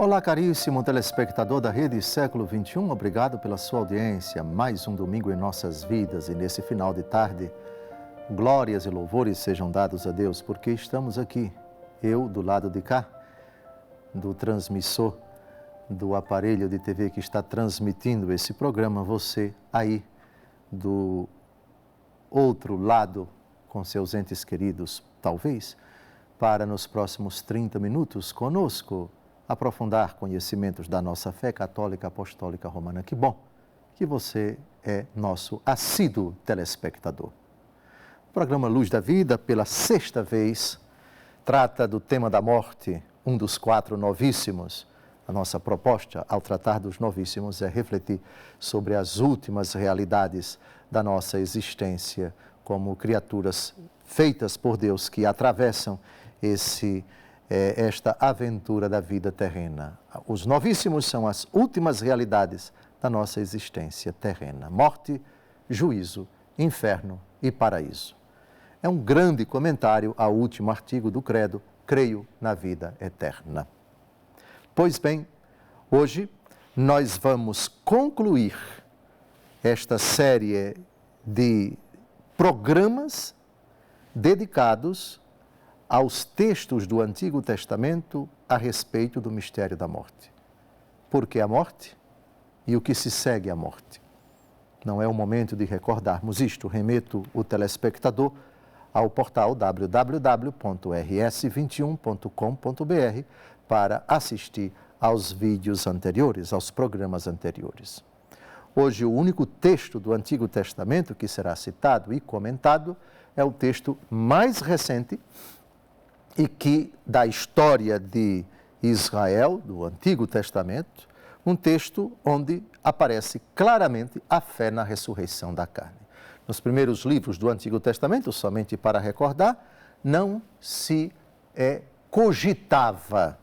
Olá, caríssimo telespectador da Rede Século XXI, obrigado pela sua audiência. Mais um domingo em nossas vidas e nesse final de tarde, glórias e louvores sejam dados a Deus, porque estamos aqui, eu do lado de cá, do transmissor, do aparelho de TV que está transmitindo esse programa, você aí do outro lado, com seus entes queridos, talvez, para nos próximos 30 minutos conosco, aprofundar conhecimentos da nossa fé católica apostólica romana. Que bom que você é nosso assíduo telespectador. O programa Luz da Vida, pela sexta vez, trata do tema da morte, um dos 4 novíssimos. A nossa proposta, ao tratar dos novíssimos, é refletir sobre as últimas realidades da nossa existência como criaturas feitas por Deus que atravessam esta aventura da vida terrena. Os novíssimos são as últimas realidades da nossa existência terrena. Morte, juízo, inferno e paraíso. É um grande comentário ao último artigo do Credo, creio na vida eterna. Pois bem, hoje nós vamos concluir esta série de programas dedicados aos textos do Antigo Testamento a respeito do mistério da morte. Por que a morte e o que se segue à morte? Não é o momento de recordarmos isto. Remeto o telespectador ao portal www.rs21.com.br para assistir aos vídeos anteriores, aos programas anteriores. Hoje, o único texto do Antigo Testamento que será citado e comentado é o texto mais recente e que, da história de Israel, do Antigo Testamento, um texto onde aparece claramente a fé na ressurreição da carne. Nos primeiros livros do Antigo Testamento, somente para recordar, não se cogitava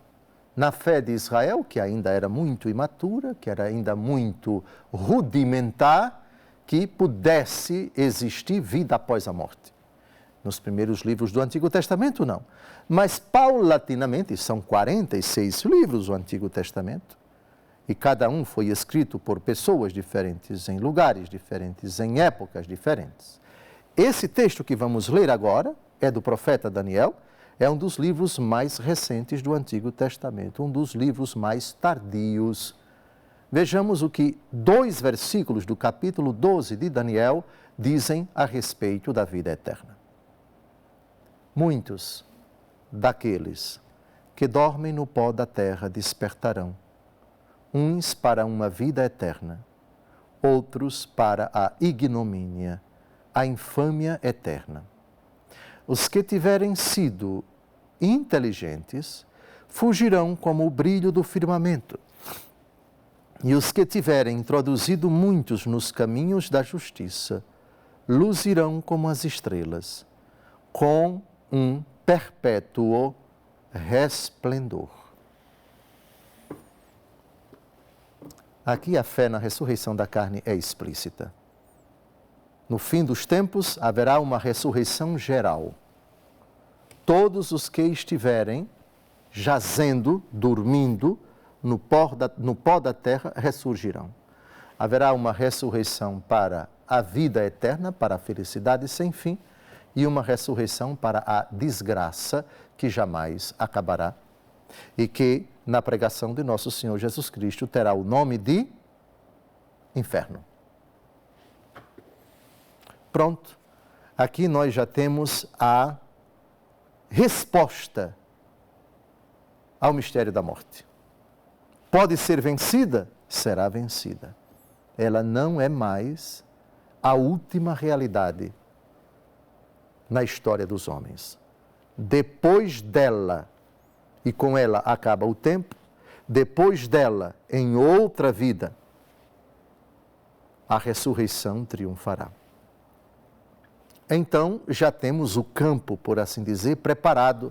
na fé de Israel, que ainda era muito imatura, que era ainda muito rudimentar, que pudesse existir vida após a morte. Nos primeiros livros do Antigo Testamento, não. Mas, paulatinamente, são 46 livros do Antigo Testamento, e cada um foi escrito por pessoas diferentes, em lugares diferentes, em épocas diferentes. Esse texto que vamos ler agora é do profeta Daniel, é um dos livros mais recentes do Antigo Testamento, um dos livros mais tardios. Vejamos o que 2 versículos do capítulo 12 de Daniel dizem a respeito da vida eterna. Muitos daqueles que dormem no pó da terra despertarão, uns para uma vida eterna, outros para a ignomínia, a infâmia eterna. Os que tiverem sido inteligentes fugirão como o brilho do firmamento, e os que tiverem introduzido muitos nos caminhos da justiça luzirão como as estrelas, com um perpétuo resplendor. Aqui a fé na ressurreição da carne é explícita. No fim dos tempos haverá uma ressurreição geral. Todos os que estiverem jazendo, dormindo no pó da terra ressurgirão. Haverá uma ressurreição para a vida eterna, para a felicidade sem fim, e uma ressurreição para a desgraça que jamais acabará e que, na pregação de nosso Senhor Jesus Cristo, terá o nome de inferno. Pronto, aqui nós já temos a resposta ao mistério da morte. Pode ser vencida? Será vencida. Ela não é mais a última realidade na história dos homens. Depois dela, e com ela acaba o tempo, depois dela, em outra vida, a ressurreição triunfará. Então, já temos o campo, por assim dizer, preparado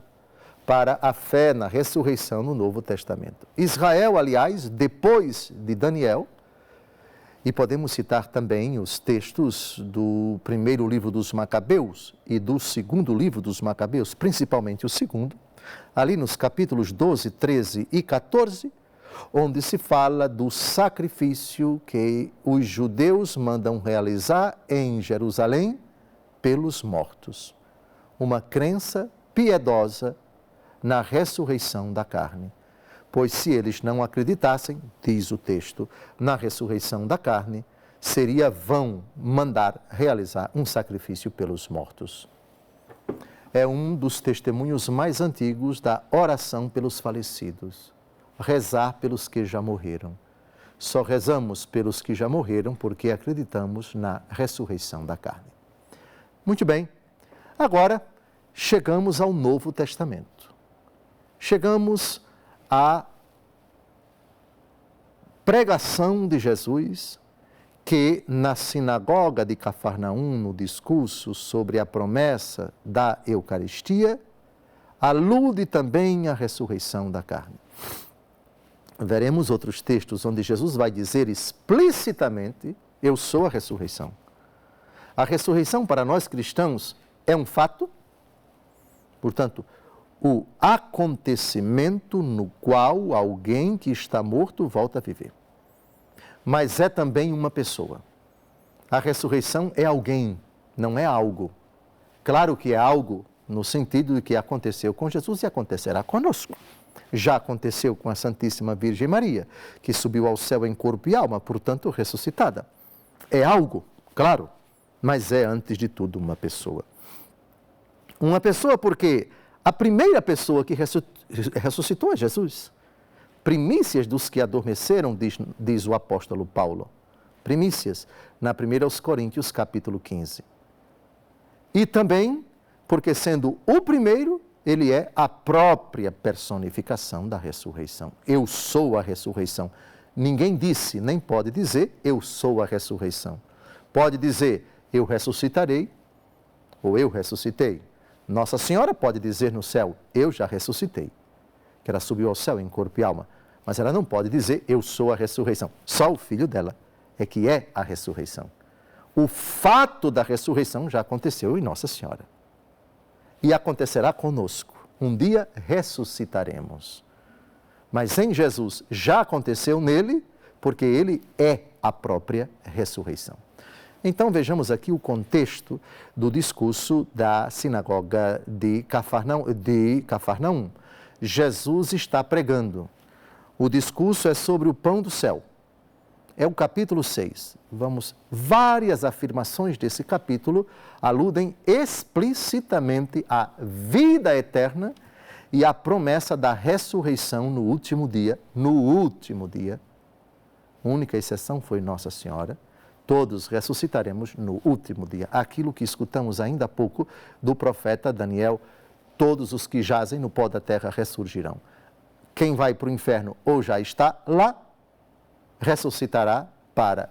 para a fé na ressurreição no Novo Testamento. Israel, aliás, depois de Daniel, e podemos citar também os textos do primeiro livro dos Macabeus e do segundo livro dos Macabeus, principalmente o segundo, ali nos capítulos 12, 13 e 14, onde se fala do sacrifício que os judeus mandam realizar em Jerusalém pelos mortos. Uma crença piedosa na ressurreição da carne. Pois se eles não acreditassem, diz o texto, na ressurreição da carne, seria vão mandar realizar um sacrifício pelos mortos. É um dos testemunhos mais antigos da oração pelos falecidos. Rezar pelos que já morreram. Só rezamos pelos que já morreram porque acreditamos na ressurreição da carne. Muito bem, agora chegamos ao Novo Testamento. Chegamos à pregação de Jesus, que na sinagoga de Cafarnaum, no discurso sobre a promessa da Eucaristia, alude também à ressurreição da carne. Veremos outros textos onde Jesus vai dizer explicitamente: eu sou a ressurreição. A ressurreição para nós cristãos é um fato, portanto, o acontecimento no qual alguém que está morto volta a viver. Mas é também uma pessoa. A ressurreição é alguém, não é algo. Claro que é algo no sentido de que aconteceu com Jesus e acontecerá conosco. Já aconteceu com a Santíssima Virgem Maria, que subiu ao céu em corpo e alma, portanto ressuscitada. É algo, claro, mas é antes de tudo uma pessoa. Uma pessoa porque a primeira pessoa que ressuscitou é Jesus. Primícias dos que adormeceram, diz o apóstolo Paulo. Primícias, na 1 Coríntios, capítulo 15. E também porque, sendo o primeiro, ele é a própria personificação da ressurreição. Eu sou a ressurreição. Ninguém disse, nem pode dizer, eu sou a ressurreição. Pode dizer, eu ressuscitarei, ou eu ressuscitei. Nossa Senhora pode dizer no céu, eu já ressuscitei, que ela subiu ao céu em corpo e alma. Mas ela não pode dizer, eu sou a ressurreição. Só o Filho dela é que é a ressurreição. O fato da ressurreição já aconteceu em Nossa Senhora. E acontecerá conosco. Um dia ressuscitaremos. Mas em Jesus já aconteceu nele, porque ele é a própria ressurreição. Então vejamos aqui o contexto do discurso da sinagoga de Cafarnaum. Jesus está pregando. O discurso é sobre o pão do céu. É o capítulo 6. Várias afirmações desse capítulo aludem explicitamente à vida eterna e à promessa da ressurreição no último dia. No último dia. A única exceção foi Nossa Senhora. Todos ressuscitaremos no último dia. Aquilo que escutamos ainda há pouco do profeta Daniel: todos os que jazem no pó da terra ressurgirão. Quem vai para o inferno ou já está lá, ressuscitará para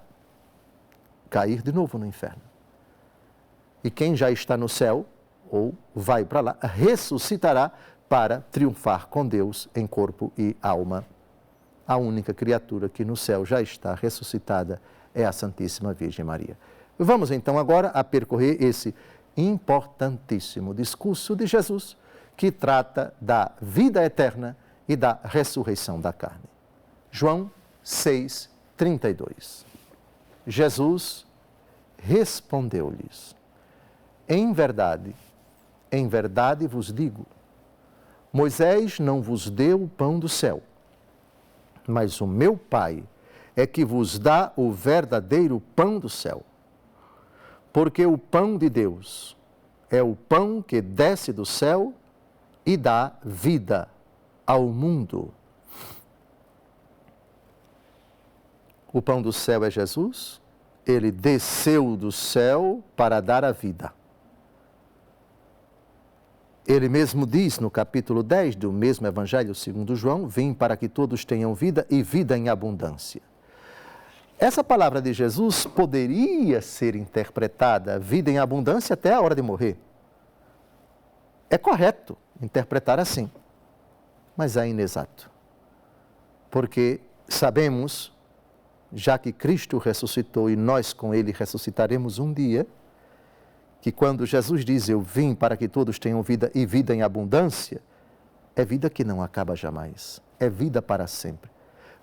cair de novo no inferno. E quem já está no céu, ou vai para lá, ressuscitará para triunfar com Deus em corpo e alma. A única criatura que no céu já está ressuscitada é a Santíssima Virgem Maria. Vamos então agora a percorrer esse importantíssimo discurso de Jesus, que trata da vida eterna e da ressurreição da carne. João 6:32. Jesus respondeu-lhes: em verdade vos digo, Moisés não vos deu o pão do céu, mas o meu Pai é que vos dá o verdadeiro pão do céu. Porque o pão de Deus é o pão que desce do céu e dá vida ao mundo. O pão do céu é Jesus, ele desceu do céu para dar a vida. Ele mesmo diz no capítulo 10 do mesmo Evangelho segundo João: vim para que todos tenham vida e vida em abundância. Essa palavra de Jesus poderia ser interpretada vida em abundância até a hora de morrer. É correto interpretar assim, mas é inexato. Porque sabemos, já que Cristo ressuscitou e nós com ele ressuscitaremos um dia, que quando Jesus diz eu vim para que todos tenham vida e vida em abundância, é vida que não acaba jamais, é vida para sempre.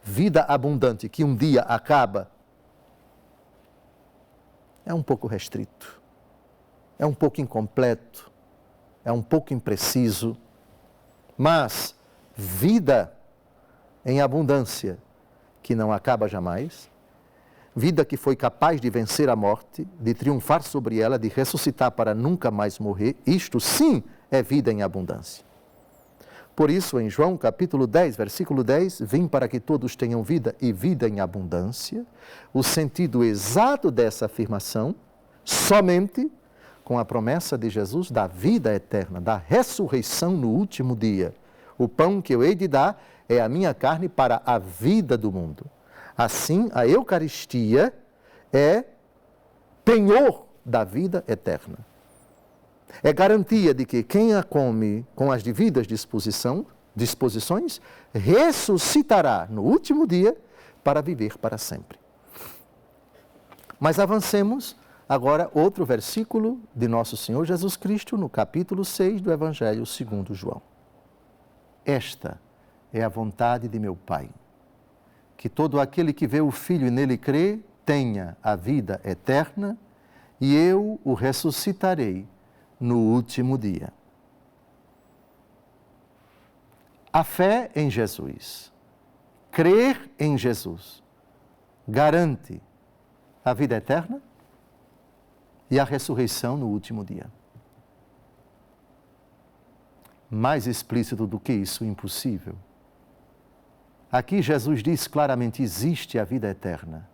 vida abundante que um dia acaba, é um pouco restrito, é um pouco incompleto, é um pouco impreciso, mas vida em abundância que não acaba jamais, vida que foi capaz de vencer a morte, de triunfar sobre ela, de ressuscitar para nunca mais morrer, isto sim é vida em abundância. Por isso, em João capítulo 10, versículo 10, vim para que todos tenham vida e vida em abundância, o sentido exato dessa afirmação, somente com a promessa de Jesus da vida eterna, da ressurreição no último dia. O pão que eu hei de dar é a minha carne para a vida do mundo. Assim, a Eucaristia é penhor da vida eterna. É garantia de que quem a come com as devidas disposições ressuscitará no último dia para viver para sempre. Mas avancemos agora outro versículo de Nosso Senhor Jesus Cristo no capítulo 6 do Evangelho segundo João. Esta é a vontade de meu Pai, que todo aquele que vê o Filho e nele crê tenha a vida eterna e eu o ressuscitarei no último dia. A fé em Jesus, crer em Jesus, garante a vida eterna e a ressurreição no último dia. Mais explícito do que isso, impossível. Aqui Jesus diz claramente, existe a vida eterna.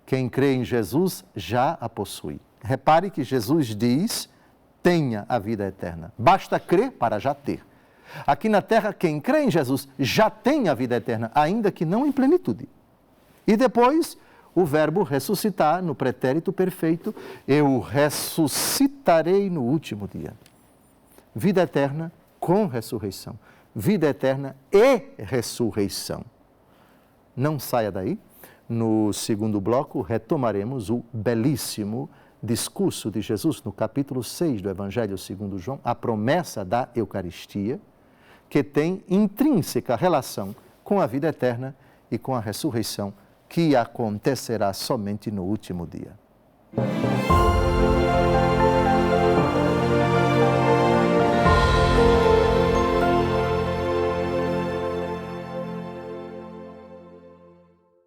Quem crê em Jesus já a possui. Repare que Jesus diz, tenha a vida eterna. Basta crer para já ter. Aqui na terra, quem crê em Jesus já tem a vida eterna, ainda que não em plenitude. E depois, o verbo ressuscitar, no pretérito perfeito, eu ressuscitarei no último dia. Vida eterna com ressurreição. Vida eterna e ressurreição. Não saia daí. No segundo bloco, retomaremos o belíssimo discurso de Jesus no capítulo 6 do Evangelho segundo João, a promessa da Eucaristia, que tem intrínseca relação com a vida eterna e com a ressurreição, que acontecerá somente no último dia.